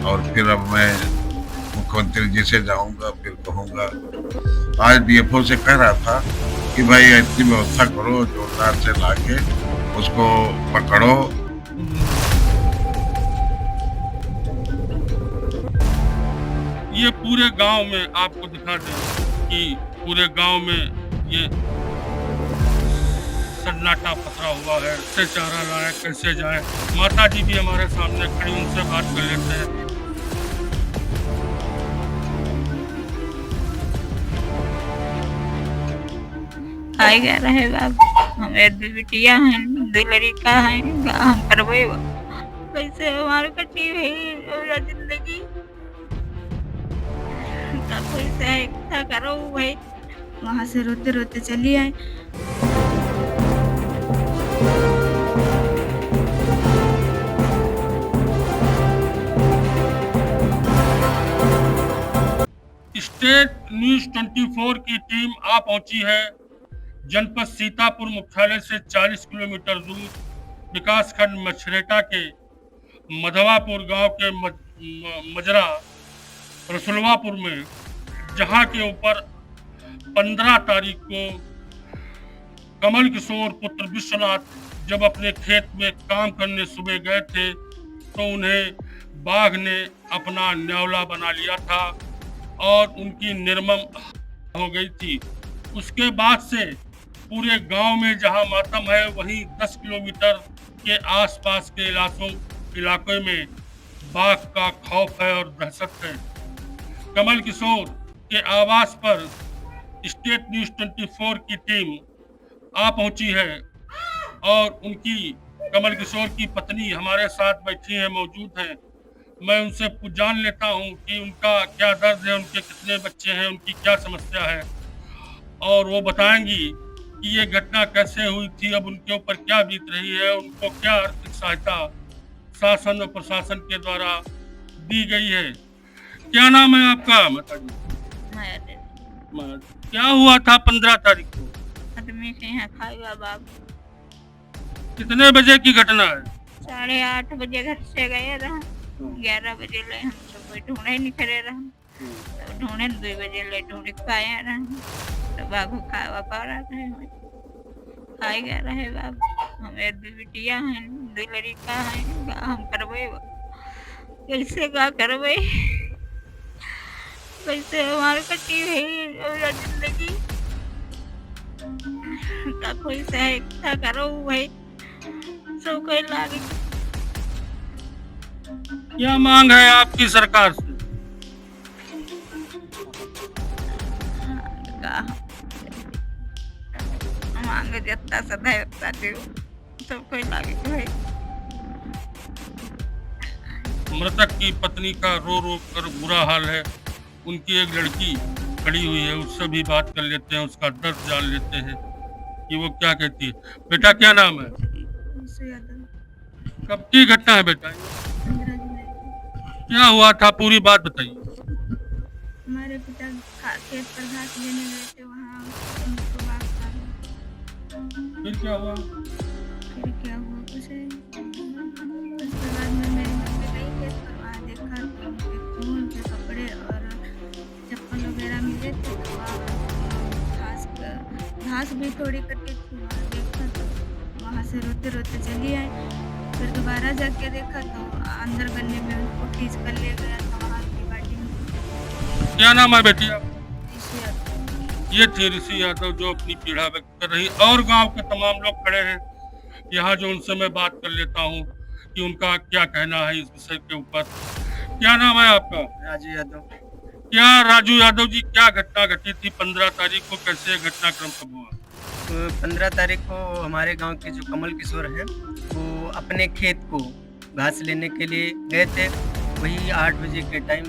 और फिर अब मैं मुख्यमंत्री जी से जाऊंगा, फिर कहूंगा। आज डीएफओ से कह रहा था कि भाई इतनी व्यवस्था करो, जोरदार से लाके उसको पकड़ो। ये पूरे गांव में आपको दिखा दें कि पूरे गांव में ये सन्नाटा पसरा हुआ है। कैसे चारा लाए, कैसे जाए। माता जी भी हमारे सामने खड़ी, उनसे बात कर लेते हैं। आएगा रहे बाबू, हमें दो बिटिया हैं, दो लड़का है, का हम करबे कैसे हमारे कटी हुई पूरा जिंदगी का कोई सहायता करो भाई। वहाँ से रोते रोते चली आए। स्टेट न्यूज 24 की टीम आ पहुंची है जनपद सीतापुर मुख्यालय से 40 किलोमीटर दूर विकासखंड मछरेटा के मधवापुर गांव के मजरा रसुलवापुर में, जहां के ऊपर 15 तारीख को कमल किशोर पुत्र विश्वनाथ जब अपने खेत में काम करने सुबह गए थे तो उन्हें बाघ ने अपना न्योला बना लिया था और उनकी निर्मम हो गई थी। उसके बाद से पूरे गांव में जहां मातम है, वहीं 10 किलोमीटर के आसपास के इलाकों में बाघ का खौफ है और दहशत है। कमल किशोर के आवास पर स्टेट न्यूज 24 की टीम आ पहुंची है और उनकी कमल किशोर की पत्नी हमारे साथ बैठी है, मौजूद हैं। मैं उनसे जान लेता हूं कि उनका क्या दर्द है, उनके कितने बच्चे हैं, उनकी क्या समस्या है, और वो बताएंगी कि ये घटना कैसे हुई थी, अब उनके ऊपर क्या बीत रही है, उनको क्या आर्थिक सहायता शासन और प्रशासन के द्वारा दी गई है। क्या नाम है आपका माता जी? क्या हुआ था 15 तारीख को? आदमी के यहाँ खाएगा बाबू। कितने बजे की घटना है? 8:30 बजे घर से गए रहा, 11 बजे ले हम सब कोई ढूंढे नहीं करे रहा, तो ढूंढे 2 बजे ले ढूंढ पाया रहा, तो बाबू खावा पारा रहे खाएगा रहे बाबू। हमें 2 बिटिया हैं, 2 लड़का है, का हम करबे कैसे का करबे कैसे हमारे कटी हुई पूरा जिंदगी का कोई सहायता करो भाई, सब कोई लागे। क्या मांग है आपकी सरकार से? मांग जितना सदा उतना दो, सब कोई लागे भाई। मृतक की पत्नी का रो रो कर बुरा हाल है। उनकी एक लड़की खड़ी हुई है, उससे भी बात कर लेते हैं, उसका दर्द जान लेते हैं कि वो क्या कहती है। बेटा क्या नाम है? कब की घटना है बेटा? 15 जुलाई को। क्या हुआ था, पूरी बात बताइए। हमारे पिता खेत पर घास लेने गए थे, वहाँ उनको बाघ खा गया। फिर क्या हुआ? फिर क्या हुआ कुछ नहीं। उसके बाद में मेरी मम्मी गई खेत पर, वहाँ देखा तो उनके खून के कपड़े और चप्पल वगैरह मिले थे, तो घास भी थोड़ी कटी थी, वहाँ देखा तो वहाँ से रोते रोते चली आई। फिर दोबारा जाके देखा तो अंदर गन्ने में उनको खींच कर ले गया था, वहाँ की बाटी में। क्या नाम है बेटी आप? ऋषि यादव। ये थी ऋषि यादव जो अपनी पीड़ा व्यक्त कर रही, और गांव के तमाम लोग खड़े हैं यहाँ, जो उनसे मैं बात कर लेता हूँ कि उनका क्या कहना है इस विषय के ऊपर। क्या नाम है आपका? राजू यादव। क्या राजू यादव जी, क्या घटना घटी थी 15 तारीख को, कैसे घटनाक्रम कब हुआ? 15 तारीख को हमारे गांव के जो कमल किशोर हैं, वो अपने खेत को घास लेने के लिए गए थे। वही 8 बजे के टाइम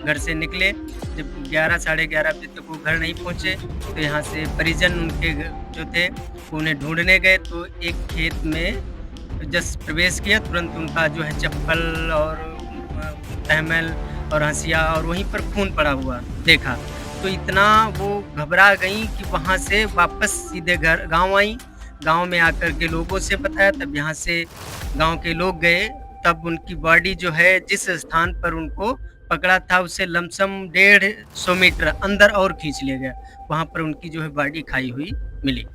घर से निकले। जब 11 साढ़े 11 बजे तक वो घर नहीं पहुंचे तो यहाँ से परिजन उनके जो थे उन्हें ढूंढने गए, तो एक खेत में जस्ट प्रवेश किया, तुरंत उनका जो है चप्पल और तहमल और हंसिया और वहीं पर खून पड़ा हुआ देखा, तो इतना वो घबरा गई कि वहाँ से वापस सीधे गांव आई। गांव में आकर के लोगों से बताया, तब यहाँ से गांव के लोग गए तब उनकी बॉडी जो है जिस स्थान पर उनको पकड़ा था उससे लमसम 150 मीटर अंदर और खींच लिया गया। वहाँ पर उनकी जो है बॉडी खाई हुई मिली।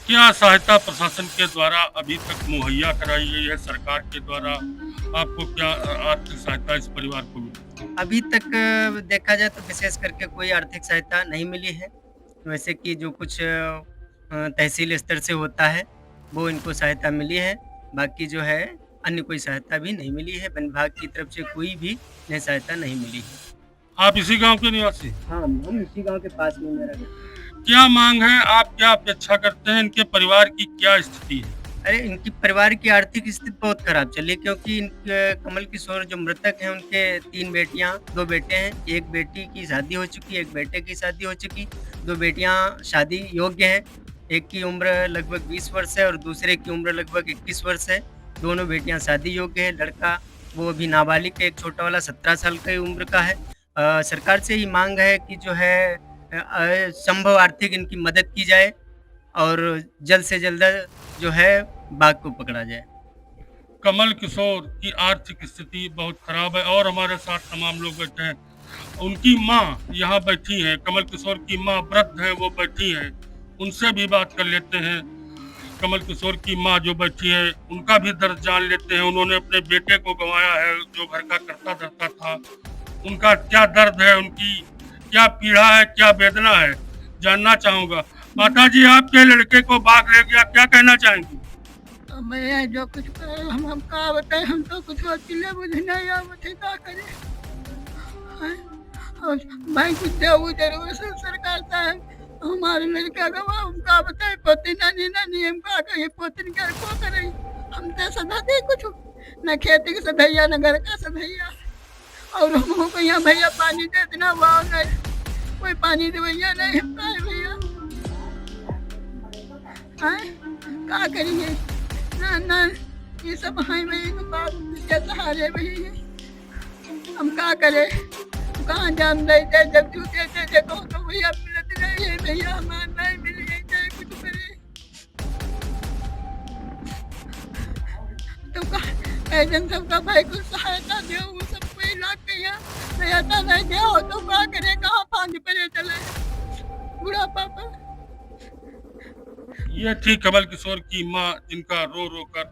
क्या सहायता प्रशासन के द्वारा अभी तक मुहैया कराई गई है? सरकार के द्वारा आपको क्या आर्थिक सहायता इस परिवार को मिली? अभी तक देखा जाए तो विशेष करके कोई आर्थिक सहायता नहीं मिली है। वैसे कि जो कुछ तहसील स्तर से होता है वो इनको सहायता मिली है। बाकी जो है अन्य कोई सहायता भी नहीं मिली है। वन विभाग की तरफ से कोई भी इन्हें सहायता नहीं मिली है। आप इसी गांव के निवासी? हाँ, हम इसी गांव के पास में मेरा घर। क्या मांग है? आप क्या अपेक्षा करते हैं? इनके परिवार की क्या स्थिति है? अरे इनकी परिवार की आर्थिक स्थिति बहुत खराब चली, क्योंकि इनके कमल किशोर जो मृतक हैं उनके 3 बेटियां 2 बेटे हैं। एक बेटी की शादी हो चुकी, एक बेटे की शादी हो चुकी। 2 बेटियां शादी योग्य हैं। एक की उम्र लगभग 20 वर्ष है और दूसरे की उम्र लगभग 21 वर्ष है। दोनों बेटियां शादी योग्य है। लड़का वो अभी नाबालिग है, एक छोटा वाला 17 साल की उम्र का है। सरकार से ही मांग है कि जो है संभव आर्थिक इनकी मदद की जाए और जल्द से जल्द जो है बाघ को पकड़ा जाए। कमल किशोर की आर्थिक स्थिति बहुत खराब है और हमारे साथ तमाम लोग बैठे हैं। उनकी माँ यहाँ बैठी हैं, कमल किशोर की माँ वृद्ध है, वो बैठी हैं। उनसे भी बात कर लेते हैं। कमल किशोर की माँ जो बैठी है उनका भी दर्द जान लेते हैं। उन्होंने अपने बेटे को गंवाया है जो घर का करता धरता था। उनका क्या दर्द है, उनकी क्या पीड़ा है, क्या वेदना है, जानना चाहूंगा। माता जी, आपके लड़के को बाघ ले गया, क्या कहना चाहेंगी? मैं जो कुछ हम का बताए, हम तो कुछ अकेले बुझ नहीं आवते का करे। और भाई कुछ देव जरूर से सरकार साहब हमारे लड़का का हम का बताए, पोती नानी नानी हम का कहे, पोती घर को करे। हम तो सदा दे कुछ न खेती का सदैया न घर का सदैया। और हमको यहाँ भैया पानी दे देना, वाह नहीं कोई पानी दे भैया नहीं हम का भैया का करिए ना ना ये सब हाई भाई तो बात के सहारे भाई हम का करे, कहाँ जान दे जब जूते दे देखो तो भैया मिलत नहीं है, भैया हमारा नहीं मिल गई चाहे कुछ करे तो एजेंट सबका भाई कुछ सहायता दे, वो सब कोई लाग गया सहायता नहीं दे हो तो क्या करे, कहाँ पानी पड़े चले बुढ़ा पापा। ये थी कमल किशोर की माँ, जिनका रो रो कर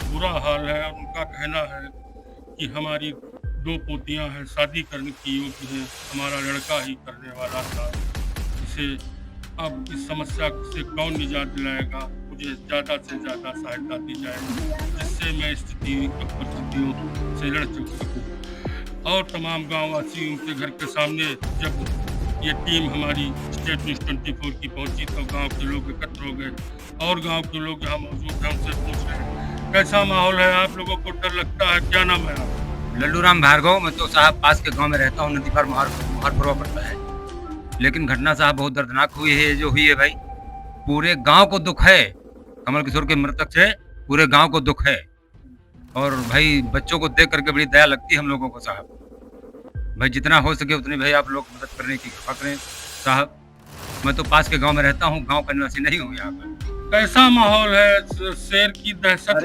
बुरा हाल है। उनका कहना है कि हमारी 2 पोतियां हैं, शादी करने की योग्य है, हमारा लड़का ही करने वाला था। इसे अब इस समस्या से कौन निजात दिलाएगा? मुझे ज़्यादा से ज़्यादा सहायता दी जाए जिससे मैं परिस्थितियों से लड़ सकूँ। और तमाम गाँववासी उनके घर के सामने जब ये टीम हमारी स्टेट न्यूज़ 24 की पहुंची तो गांव के लोग एकत्र हो गए और गांव के लोग यहाँ मौजूद हैं, उनसे पूछ रहे हैं कैसा माहौल है, आप लोगों को डर लगता है? क्या नाम है आप? लल्लू राम भार्गव। मैं तो साहब पास के गांव में रहता हूँ, नदी पर मुहार पर्व पड़ता है। लेकिन घटना साहब बहुत दर्दनाक हुई है जो हुई है भाई। पूरे गांव को दुख है, कमल किशोर के मृतक से पूरे गांव को दुख है। और भाई बच्चों को देख करके बड़ी दया लगती है हम लोगों को साहब। भाई जितना हो सके उतनी भाई आप लोग मदद करने की कृपा करें साहब। मैं तो पास के गांव में रहता हूँ, गांव का निवासी नहीं हूँ यहाँ पर। कैसा माहौल है? शेर की दहशत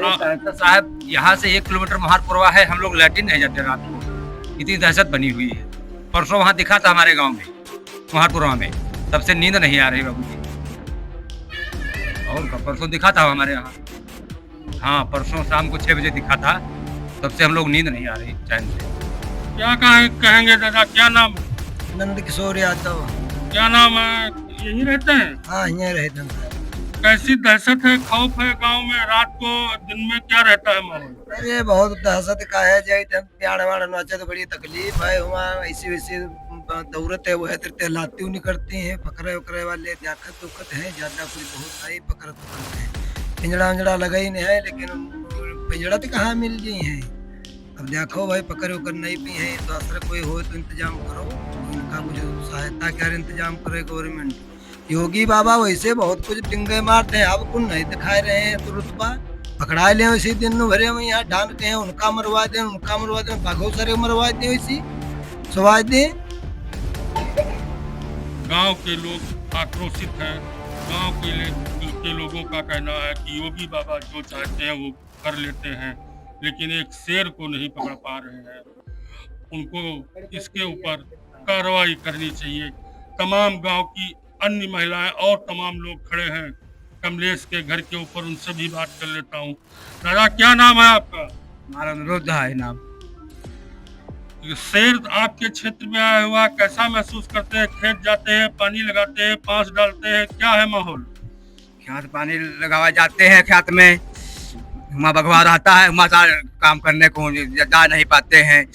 साहब यहाँ से 1 किलोमीटर मुहार पुरवा है, हम लोग लैट्रिन नहीं जाते रात को, इतनी दहशत बनी हुई है। परसों वहाँ दिखा था हमारे गाँव में मुहार पुरवा में, तब से नींद नहीं आ रही बाबू जी। और परसों दिखा था हमारे यहाँ, हाँ परसों शाम को 6 बजे दिखा था, तब से हम लोग नींद नहीं आ रही चैन से। क्या कहेंगे दादा, क्या नाम? नंद किशोर यादव। क्या नाम है? यही रहते हैं? हाँ यहाँ रहते हैं। कैसी दहशत है, खौफ है गांव में? रात को दिन में क्या रहता है माहौल? अरे बहुत दहशत का है, जाए प्याड़ वाड़ नाचे तो बड़ी तकलीफ है वहाँ। ऐसी वैसी दौरत है वो है, तेरे लाती नहीं करती हैं, पकड़े उकड़े वाले दिक्कत उक्कत है ज्यादा, कोई बहुत आई पकड़ करते हैं। पिंजड़ा उंजड़ा लगा ही नहीं है, लेकिन पिंजड़ा तो कहाँ मिल गई है। अब देखो भाई पकड़ उकड़ नहीं भी है, दूसरा कोई हो तो इंतजाम करो, उनका कुछ सहायता क्या इंतजाम करे गवर्नमेंट। योगी बाबा वैसे बहुत कुछ डिंगे मारते हैं, अब कुछ नहीं दिखा रहे हैं तो रुतबा पकड़ा ले उसी दिन भरे में यहाँ ढाल के हैं, उनका मरवा दें बाघों सारे मरवा दें, वैसी सवाज दें। गांव के लोग आक्रोशित हैं। गांव के लोगों का कहना है कि योगी बाबा जो चाहते हैं वो कर लेते हैं। लेकिन एक शेर को नहीं पकड़ पा रहे हैं। उनको इसके ऊपर कार्रवाई करनी चाहिए। तमाम गांव की अन्य महिलाएं और तमाम लोग खड़े हैं कमलेश के घर के ऊपर, उनसे भी बात कर लेता हूँ। दादा, क्या नाम है आपका? हमारा अनुरोध है नाम। शेर आपके क्षेत्र में आया हुआ, कैसा महसूस करते हैं? खेत जाते हैं, पानी लगाते हैं, पांस डालते हैं, क्या है माहौल? खेत पानी लगावा जाते हैं, खेत में वहाँ भगवा रहता है, वहाँ काम करने को जा नहीं पाते हैं।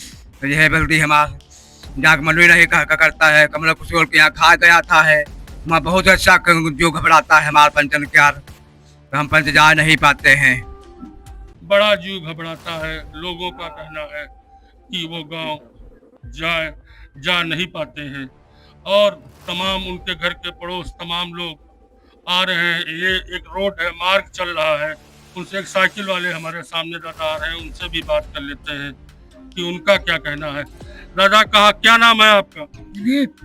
तो यह बल्कि हमारा जाग मनवी नहीं करता है। कमला कुशोर के यहाँ खा गया था है, वहाँ बहुत अच्छा जो घबराता है हमारा पंचन क्या, तो हम पंच जा नहीं पाते हैं। बड़ा जीव घबराता है। लोगों का कहना है कि वो गांव जा नहीं पाते हैं और तमाम उनके घर के पड़ोस तमाम लोग आ रहे हैं। ये एक रोड है, मार्ग चल रहा है। उनसे एक साइकिल वाले हमारे सामने दादा आ रहे हैं, उनसे भी बात कर लेते हैं कि उनका क्या कहना है। दादा, कहा क्या नाम है आपका? दिलीप,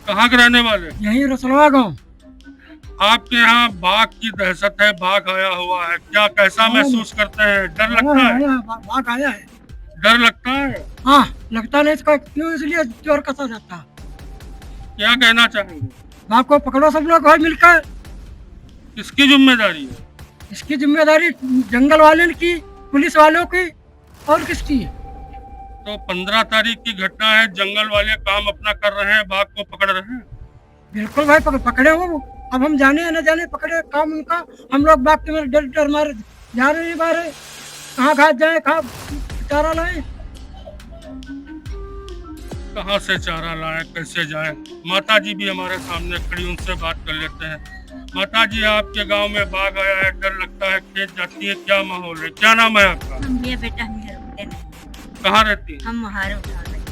कहाँ के रहने वाले? यही रसलवा गाँव। आपके यहाँ बाघ की दहशत है, बाघ आया हुआ है, क्या कैसा महसूस करते हैं? डर लगता है? बाघ आया है। डर लगता है? हाँ, लगता नहीं इसका क्यों, इसलिए जोर कसा जाता। क्या कहना चाहेंगे? बाघ को पकड़ो सब लोग भाई मिलकर। किसकी जिम्मेदारी है? इसकी जिम्मेदारी जंगल वाले की, पुलिस वालों की, और किसकी? तो 15 तारीख की घटना है, जंगल वाले काम अपना कर रहे हैं, बाघ को पकड़ रहे हैं। बिल्कुल भाई, पकड़े हो। अब हम जाने या न जाने, पकड़े काम उनका। हम लोग बाघ के मेरे डर डर मारे जा रहे बाहर, कहाँ घाट जाए, कहाँ चारा लाए, कहाँ से चारा लाए, कैसे जाए। माता जी भी हमारे सामने खड़ी, उनसे बात कर लेते हैं। माता जी, आपके गांव में बाघ आया है, डर लगता है, खेत जाती है, क्या माहौल है? क्या नाम है आपका? हम भैया बेटा हम यहाँ रुकते नहीं, कहाँ रहती है? हम मुहारे उठा रहे हैं।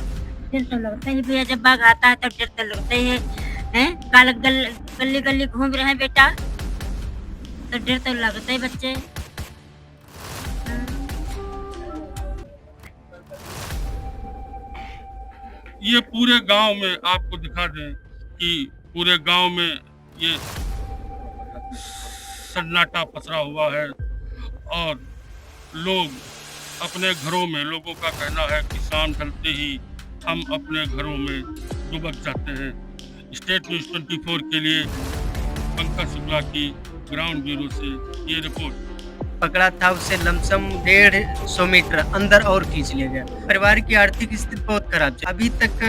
डर तो लगता है भैया, जब बाघ आता है तब डर तो लगता ही है। काल गली गली घूम रहे हैं बेटा, तो डर तो लगता है बच्चे। ये पूरे गांव में आपको दिखा दें कि पूरे गांव में ये सन्नाटा पसरा हुआ है और लोग अपने घरों में, लोगों का कहना है कि शाम ढलते ही हम अपने घरों में दुबक जाते हैं। स्टेट न्यूज़ 24 के लिए पंकज शुक्ला की ग्राउंड ब्यूरो से ये रिपोर्ट। पकड़ा था उसे लमसम 150 मीटर अंदर और खींच लिया गया। परिवार की आर्थिक स्थिति बहुत खराब है। अभी तक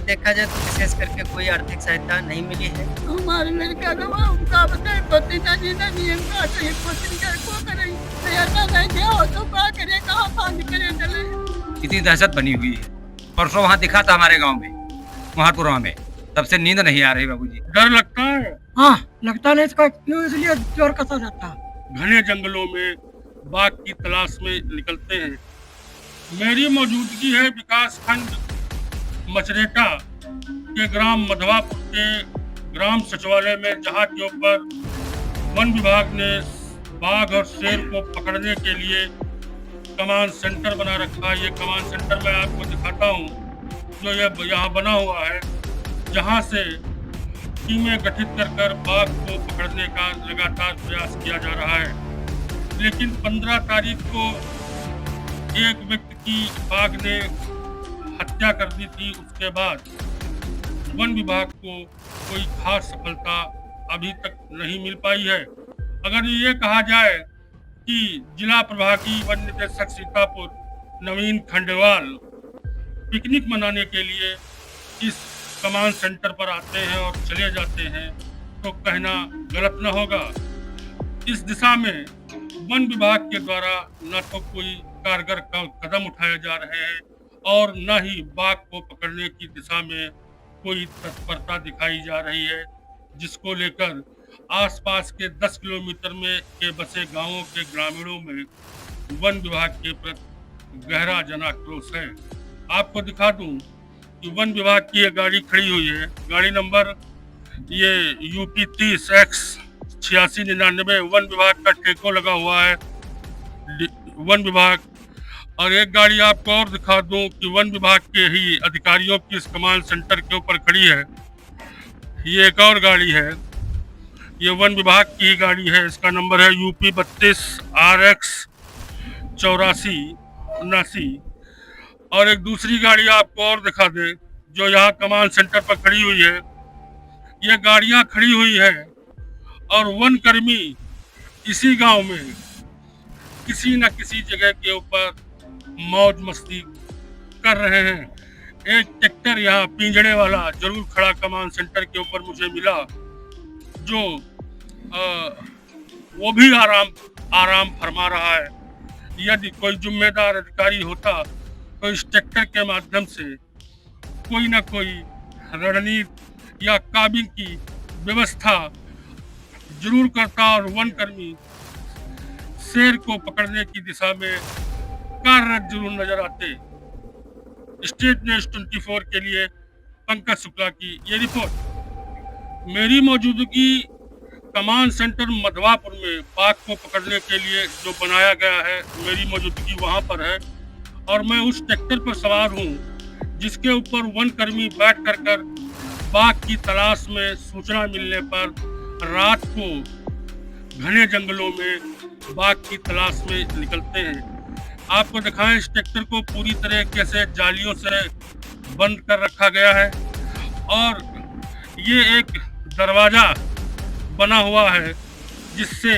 देखा जाए तो विशेष करके कोई आर्थिक सहायता नहीं मिली है। हमारे लड़का का उनका बताए पति नानी हमका कहीं पति कर को करे, ऐसा नहीं क्या हो तो क्या करे, कहाँ पानी करे चले। इतनी दहशत बनी हुई है। परसों वहाँ दिखा था हमारे गाँव में, महापुरा में, तब से नींद नहीं आ रही बाबूजी। डर लगता है? हाँ, लगता नहीं इसका क्यों, इसलिए जोर कसा जाता। घने जंगलों में बाघ की तलाश में निकलते हैं। मेरी मौजूदगी है विकास खंड मचरेटा के ग्राम मधवापुर के ग्राम सचिवालय में, जहां के ऊपर वन विभाग ने बाघ और शेर को पकड़ने के लिए कमांड सेंटर बना रखा है। ये कमांड सेंटर मैं आपको दिखाता हूँ, जो ये यहाँ बना हुआ है, जहाँ से टीमें गठित कर बाघ को पकड़ने का लगातार प्रयास किया जा रहा है। लेकिन 15 तारीख को एक व्यक्ति की बाघ ने हत्या कर दी थी। उसके बाद वन विभाग को कोई खास सफलता अभी तक नहीं मिल पाई है। अगर ये कहा जाए कि जिला प्रभारी वन निदेशक सीतापुर नवीन खंडेलवाल पिकनिक मनाने के लिए इस कमांड सेंटर पर आते हैं और चले जाते हैं, तो कहना गलत न होगा। इस दिशा में वन विभाग के द्वारा न तो कोई कारगर कदम उठाए जा रहे हैं और न ही बाघ को पकड़ने की दिशा में कोई तत्परता दिखाई जा रही है, जिसको लेकर आसपास के 10 किलोमीटर में के बसे गांवों के ग्रामीणों में वन विभाग के प्रति गहरा जनाक्रोश है। आपको दिखा दूं कि वन विभाग की ये गाड़ी खड़ी हुई है, गाड़ी नंबर ये UP 30X 8699 वन विभाग का ठेको लगा हुआ है वन विभाग। और एक गाड़ी आपको और दिखा दूं कि वन विभाग के ही अधिकारियों की इस कमांड सेंटर के ऊपर खड़ी है। ये एक और गाड़ी है, ये वन विभाग की ही गाड़ी है, इसका नंबर है UP 32RX 84 79। और एक दूसरी गाड़ी आपको और दिखा दे जो यहाँ कमांड सेंटर पर खड़ी हुई है। ये गाड़ियाँ खड़ी हुई है और वन कर्मी इसी गांव में किसी न किसी जगह के ऊपर मौज मस्ती कर रहे हैं। एक ट्रैक्टर यहाँ पिंजड़े वाला जरूर खड़ा कमांड सेंटर के ऊपर मुझे मिला, जो वो भी आराम फरमा रहा है। यदि कोई जिम्मेदार अधिकारी होता तो इस ट्रैक्टर के माध्यम से कोई ना कोई रणनीति या काबिल की व्यवस्था जरूर करता और वन कर्मी शेर को पकड़ने की दिशा में कार्यरत जरूर नजर आते। स्टेट न्यूज 24 के लिए पंकज शुक्ला की ये रिपोर्ट। मेरी मौजूदगी कमांड सेंटर मधवापुर में बाघ को पकड़ने के लिए जो बनाया गया है, मेरी मौजूदगी वहां पर है और मैं उस ट्रैक्टर पर सवार हूं जिसके ऊपर वन कर्मी बैठ कर बाघ की तलाश में सूचना मिलने पर रात को घने जंगलों में बाघ की तलाश में निकलते हैं। आपको दिखाएं, इस ट्रैक्टर को पूरी तरीके से जालियों से बंद कर रखा गया है और ये एक दरवाजा बना हुआ है जिससे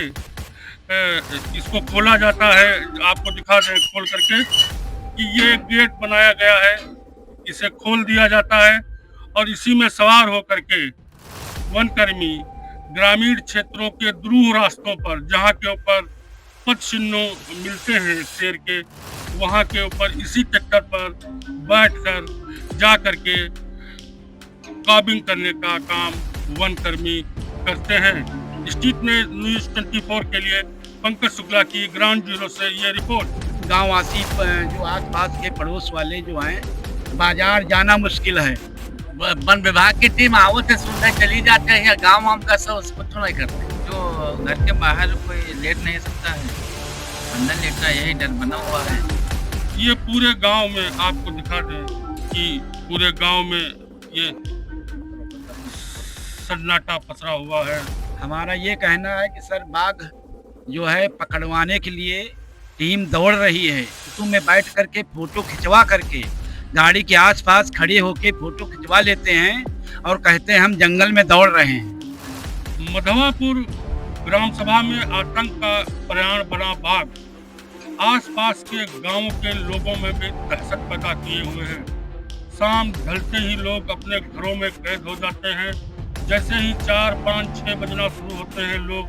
इसको खोला जाता है। आपको दिखा दें खोल करके कि ये गेट बनाया गया है, इसे खोल दिया जाता है और इसी में सवार होकर के वन कर्मी ग्रामीण क्षेत्रों के दुरूह रास्तों पर, जहाँ के ऊपर पद चिन्हों मिलते हैं शेर के, वहाँ के ऊपर इसी ट्रैक्टर पर बैठकर जा करके काबिंग करने का काम वन कर्मी करते हैं। स्टेट न्यूज 24 के लिए पंकज शुक्ला की ग्राउंड जीरो से ये रिपोर्ट। गांव वासी जो आसपास के पड़ोस वाले जो हैं, बाजार जाना मुश्किल है। वन विभाग की टीम आवत है, सुनने चली जाते हैं, गाँव वाम का सब उसको तो नहीं करते। जो घर के बाहर कोई लेट नहीं सकता है, अंदर लेटना यही डर बना हुआ है। ये पूरे गांव में आपको दिखा दें कि पूरे गांव में ये सन्नाटा पसरा हुआ है। हमारा ये कहना है कि सर बाघ जो है पकड़वाने के लिए टीम दौड़ रही है। तुम में बैठ करके फोटो खिंचवा करके गाड़ी के आसपास खड़े होके फोटो खिंचवा लेते हैं और कहते हैं हम जंगल में दौड़ रहे हैं। मधवापुर ग्राम सभा में आतंक का प्रयाण बना बाघ आसपास के गांवों के लोगों में भी दहशत पैदा किए हुए हैं। शाम ढलते ही लोग अपने घरों में कैद हो जाते हैं। जैसे ही 4, 5, 6 बजना शुरू होते हैं, लोग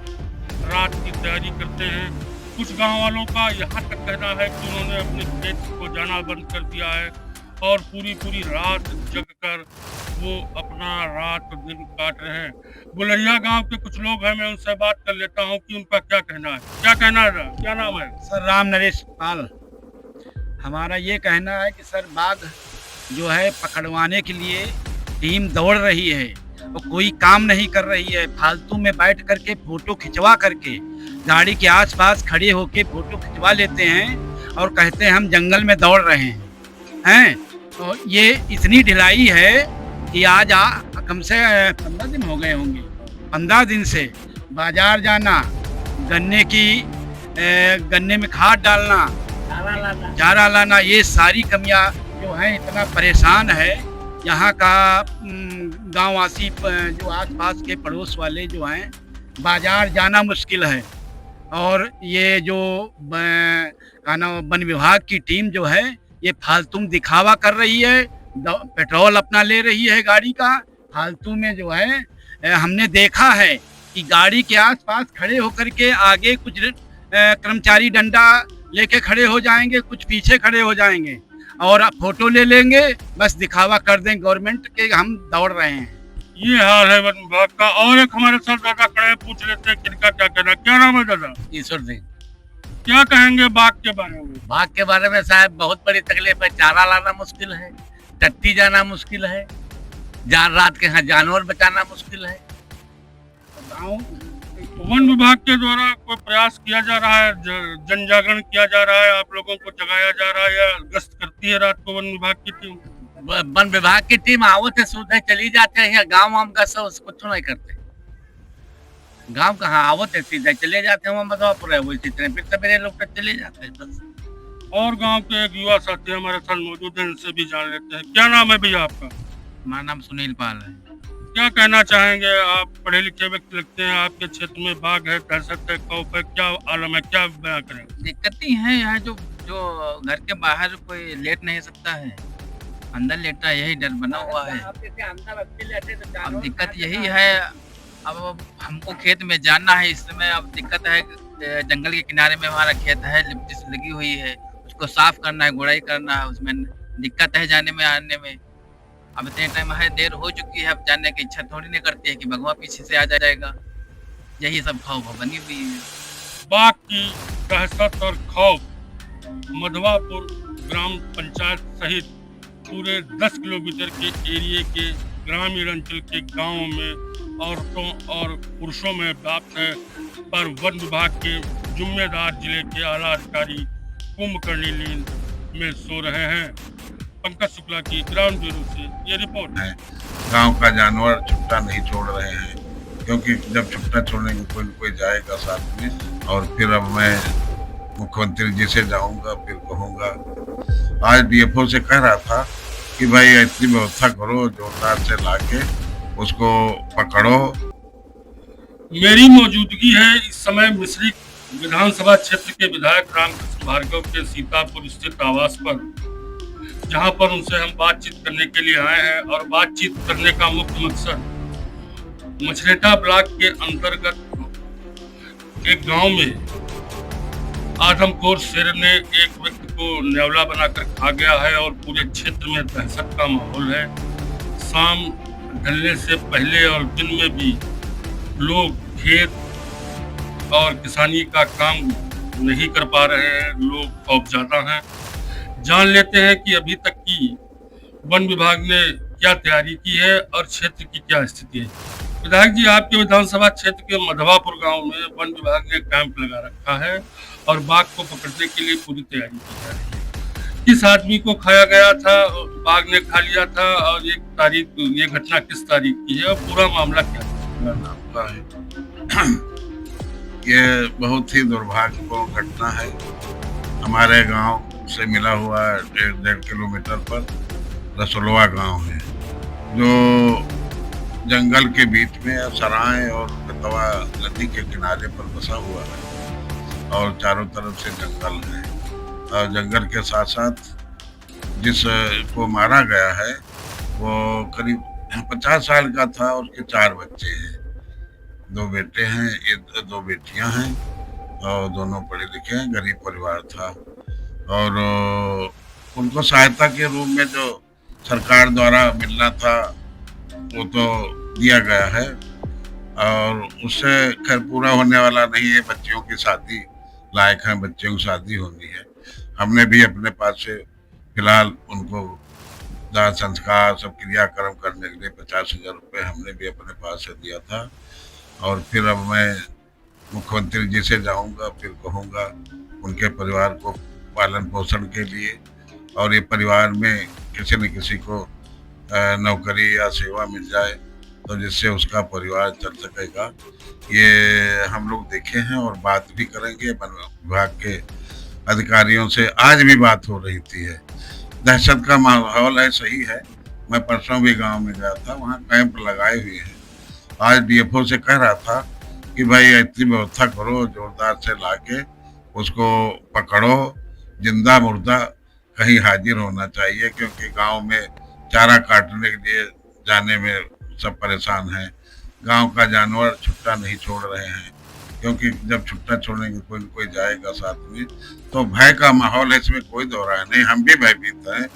रात की तैयारी करते हैं। कुछ गांव वालों का यहाँ तक कहना है कि उन्होंने अपने खेत को जाना बंद कर दिया है और पूरी रात जगकर वो अपना रात दिन काट रहे हैं। गुलरिया गांव के कुछ लोग हैं, मैं उनसे बात कर लेता हूं कि उनका क्या कहना है। क्या कहना है, क्या नाम है? सर राम नरेश पाल। हमारा ये कहना है कि सर बाघ जो है पकड़वाने के लिए टीम दौड़ रही है और कोई काम नहीं कर रही है। फालतू में बैठ करके फोटो खिंचवा करके गाड़ी के आसपास खड़े होके फोटो खिंचवा लेते हैं और कहते हैं हम जंगल में दौड़ रहे हैं। तो ये इतनी ढिलाई है कि आज कम से 15 दिन हो गए होंगे। 15 दिन से बाजार जाना, गन्ने में खाद डालना, चारा लाना, ये सारी कमियां जो हैं, इतना परेशान है यहाँ का गाँव वासी जो आसपास के पड़ोस वाले जो हैं, बाजार जाना मुश्किल है। और ये जो वन विभाग की टीम जो है ये फालतू दिखावा कर रही है, पेट्रोल अपना ले रही है गाड़ी का। फालतू में जो है हमने देखा है कि गाड़ी के आसपास खड़े होकर के आगे कुछ कर्मचारी डंडा लेके खड़े हो जाएंगे, कुछ पीछे खड़े हो जाएंगे और फोटो ले लेंगे, बस दिखावा कर दें गवर्नमेंट के हम दौड़ रहे हैं। ये हाल है वन विभाग का। और एक हमारे साथ दादा खड़े हैं, पूछ लेते हैं किनका क्या कहना। क्या नाम है दादा? ईश्वर सिंह। क्या कहेंगे बाघ के बारे में? बाघ के बारे में साहब बहुत बड़ी तकलीफ है। चारा लाना मुश्किल है, टट्टी जाना मुश्किल है, रात के यहाँ जानवर बचाना मुश्किल है। वन विभाग के द्वारा कोई प्रयास किया जा रहा है, जन जागरण किया जा रहा है, आप लोगों को जगाया जा रहा है, या गश्त करती है रात को वन विभाग की टीम? वन विभाग की टीम आवत है, सुबह चली जाते हैं, गाँव वाम का सब कुछ नहीं करते। गांव कहाँ आवत है, सीधा चले जाते हैं। वहाँ मधवापुर है, वही तरह फिर सवेरे लोग तक चले जाते हैं बस। और गांव के एक युवा साथी हमारे साथ मौजूद हैं, इनसे भी जान लेते हैं। क्या नाम है भैया आपका? हमारा नाम सुनील पाल है। क्या कहना चाहेंगे? आप पढ़े लिखे व्यक्ति लगते हैं, आपके क्षेत्र में बाघ है, दहशत है, खौफ है, क्या आलम है, क्या बयां करेंगे? दिक्कत ही है यहाँ, जो जो घर के बाहर कोई लेट नहीं सकता है, अंदर लेटा यही डर बना हुआ है। अब दिक्कत यही है, अब हमको खेत में जाना है इस समय। अब दिक्कत है, जंगल के किनारे में हमारा खेत है, लिप्टिस लगी हुई है, उसको साफ करना है, गुड़ाई करना है, उसमें दिक्कत है जाने में आने में। अब इतने टाइम है, देर हो चुकी है, अब जाने की इच्छा थोड़ी नहीं करती है कि भगवान पीछे से आ जाएगा। यही सब खौफ बनी हुई है। बाघ की दहशत और खौफ मधवापुर ग्राम पंचायत सहित पूरे 10 किलोमीटर के एरिए के ग्रामीण अंचल के गांवों में औरतों और पुरुषों में व्याप्त है, पर वन विभाग के जिम्मेदार जिले के आला अधिकारी कुंभकर्णी नींद में सो रहे हैं। पंकज शुक्ला की ग्राउंड ब्यूरो से ये रिपोर्ट है। गांव का जानवर छुट्टा नहीं छोड़ रहे हैं, क्योंकि जब छुट्टा छोड़ने को कोई न कोई जाएगा साथ में। और फिर अब मैं मुख्यमंत्री जी से जाऊंगा, फिर कहूंगा। आज डीएफओ से कह रहा था कि भाई इतनी व्यवस्था करो, जोरदार से लाके उसको पकड़ो। मेरी मौजूदगी है इस समय मिश्रिक विधानसभा क्षेत्र के विधायक रामकृष्ण भार्गव के सीतापुर स्थित आवास पर, जहां पर उनसे हम बातचीत करने के लिए आए हैं। और बातचीत करने का मुख्य मकसद मछरेटा ब्लॉक के अंतर्गत एक गांव में आदमखोर शेर ने एक व्यक्ति को न्योला बनाकर खा गया है और पूरे क्षेत्र में दहशत का माहौल है। शाम ढलने से पहले और दिन में भी लोग खेत और किसानी का काम नहीं कर पा रहे हैं, लोग खौफजदा हैं। जान लेते हैं कि अभी तक की वन विभाग ने क्या तैयारी की है और क्षेत्र की क्या स्थिति है। विधायक जी, आपके विधानसभा क्षेत्र के मधवापुर गांव में वन विभाग ने कैंप लगा रखा है और बाघ को पकड़ने के लिए पूरी तैयारी की जा रही है। किस आदमी को खाया गया था, बाघ ने खा लिया था, और ये घटना किस तारीख की है और पूरा मामला क्या है? ये बहुत ही दुर्भाग्यपूर्ण घटना है। हमारे गांव से मिला हुआ 1.5 किलोमीटर पर रसोलवा गांव है, जो जंगल के बीच में सराय और बेतवा नदी के किनारे पर बसा हुआ है और चारों तरफ से जंगल है। और जंगल के साथ साथ जिस को मारा गया है वो करीब 50 साल का था और उसके 4 बच्चे हैं, 2 बेटे हैं, ये 2 बेटियां हैं और दोनों पढ़े लिखे हैं। गरीब परिवार था और उनको सहायता के रूप में जो सरकार द्वारा मिलना था वो तो दिया गया है और उससे खैर पूरा होने वाला नहीं है। बच्चियों की शादी लायक है, बच्चियों की शादी होनी है। हमने भी अपने पास से फिलहाल उनको दाह संस्कार सब क्रियाक्रम करने के लिए 50,000 रुपये हमने भी अपने पास से दिया था। और फिर अब मैं मुख्यमंत्री जी से जाऊंगा, फिर कहूंगा उनके परिवार को पालन पोषण के लिए, और ये परिवार में किसी न किसी को नौकरी या सेवा मिल जाए तो जिससे उसका परिवार चल सकेगा। ये हम लोग देखे हैं और बात भी करेंगे। वन विभाग के अधिकारियों से आज भी बात हो रही थी। है दहशत का माहौल है, सही है। मैं परसों भी गांव में गया था, वहाँ कैंप लगाए हुए हैं। आज डीएफओ से कह रहा था कि भाई इतनी व्यवस्था करो, जोरदार से लाके उसको पकड़ो, जिंदा मुर्दा कहीं हाजिर होना चाहिए, क्योंकि गांव में चारा काटने के लिए जाने में सब परेशान हैं। गांव का जानवर छुट्टा नहीं छोड़ रहे हैं, क्योंकि जब छुट्टा छोड़ने कोई न कोई जाएगा साथ में तो भय का माहौल है, इसमें कोई दो राय नहीं। हम भी भयभीत हैं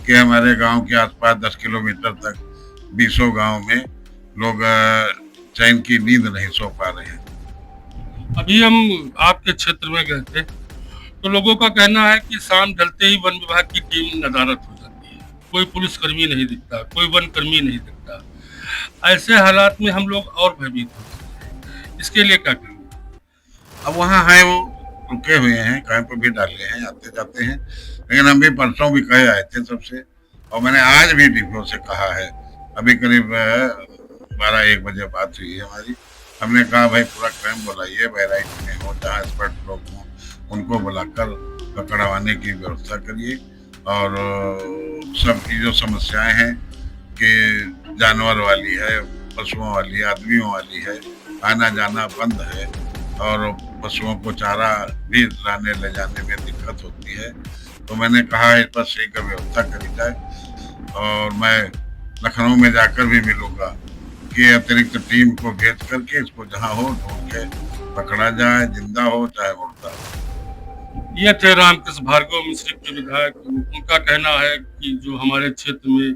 कि हमारे गांव के आसपास 10 किलोमीटर तक 20 गांव में लोग चैन की नींद नहीं सो पा रहे हैं। अभी हम आपके क्षेत्र में गए थे तो लोगों का कहना है कि शाम ढलते ही वन विभाग की टीम नदारत हो जाती है, कोई पुलिसकर्मी नहीं दिखता, कोई वन कर्मी नहीं दिखता। ऐसे हालात में हम लोग और भयभीत होते हैं, इसके लिए क्या करें? अब वहाँ है वो रुके हुए हैं, कैंप भी डाले हैं, आते जाते हैं। लेकिन हम भी परसों भी कहे आए थे सबसे, और मैंने आज भी डिपो से कहा है। अभी करीब 12-1 बजे बात हुई है हमारी। हमने कहा भाई पूरा कैंप बुलाइए, बहराइच में हो, जहाँ एक्सपर्ट लोग हों उनको बुलाकर पकड़वाने की व्यवस्था करिए। और सबकी जो समस्याएं हैं कि जानवर वाली है, पशुओं वाली, आदमियों वाली है, आना जाना बंद है और पशुओं को चारा भी लाने ले जाने में दिक्कत होती है, तो मैंने कहा इस पर सही का व्यवस्था करी जाए। और मैं लखनऊ में जाकर भी मिलूंगा कि अतिरिक्त टीम को भेज करके इसको जहां हो ढूंढ के पकड़ा जाए, जिंदा हो चाहे मुर्दा। ये थे रामकृष्ण भार्गव मिश्रिक के विधायक। उनका कहना है कि जो हमारे क्षेत्र में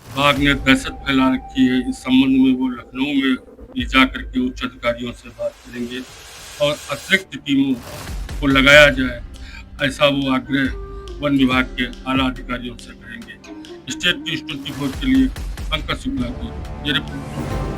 बाघ ने दहशत फैला रखी है, इस संबंध में वो लखनऊ में ले जा करके उच्च अधिकारियों से बात करेंगे और अतिरिक्त टीमों को लगाया जाए, ऐसा वो आग्रह वन विभाग के आला अधिकारियों से करेंगे। स्टेट न्यूज़ 24 के लिए पंकज शुक्ला की ये रिपोर्ट।